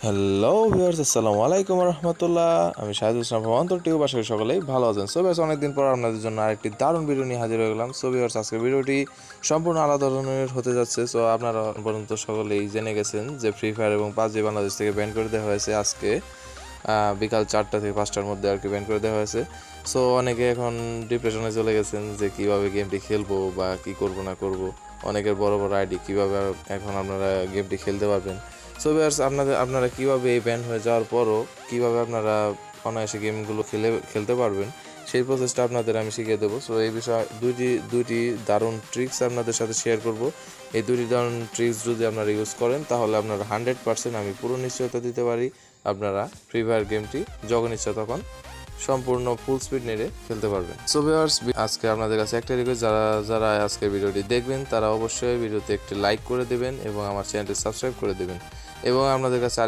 Hello viewers, আসসালামু আলাইকুম রহমতুল্লাহ। আমি শাহিদুল ইসলাম ভবন টিউব, আশা করি সকলেই ভালো আছেন। সো ভিউয়ার্স, অনেকদিন পর আপনাদের জন্য আরেকটি দারুণ ভিডিও নিয়ে হাজির হয়ে গেলাম। সো ভিউয়ার্স, আজকের ভিডিওটি সম্পূর্ণ আলাদা ধরনের হতে যাচ্ছে। সো আপনারা পর্যন্ত সকলেই জেনে গেছেন যে ফ্রি ফায়ার এবং পাবজি বাংলাদেশ থেকে ব্যান করে দেওয়া হয়েছে আজকে বিকাল 4টা থেকে 5টার মধ্যে আর কি ব্যান করে দেওয়া হয়েছে। সো অনেকে এখন ডিপ্রেশনে চলে গেছেন যে কীভাবে গেমটি খেলবো বা কী করবো না করব। অনেকের বড় বড় আইডি, কীভাবে এখন আপনারা গেমটি খেলতে পারবেন। সো ভিউয়ার্স, আপনারা কীভাবে এই ব্যান হয়ে যাওয়ার পরও কীভাবে আপনারা অনায়াসে গেমগুলো খেলতে পারবেন, সেই প্রসেসটা আপনাদের আমি শিখিয়ে দেবো। সো এই বিষয়ে দুইটি দারুণ ট্রিক্স আপনাদের সাথে শেয়ার করব। এই দুইটি দারুণ ট্রিক্স যদি আপনারা ইউজ করেন, তাহলে আপনারা 100% আমি পুরো নিশ্চয়তা দিতে পারি আপনারা ফ্রি ফায়ার গেমটি যখন ইচ্ছা তখন সম্পূর্ণ ফুল স্পিড নেড়ে খেলতে পারবেন। সো ভিউয়ার্স, আজকে আপনাদের কাছে একটা রিকোয়েস্ট, যারা যারা আজকের ভিডিওটি দেখবেন তারা অবশ্যই ভিডিওতে একটি লাইক করে দেবেন এবং আমার চ্যানেলটি সাবস্ক্রাইব করে দেবেন। এবং আপনাদের কাছে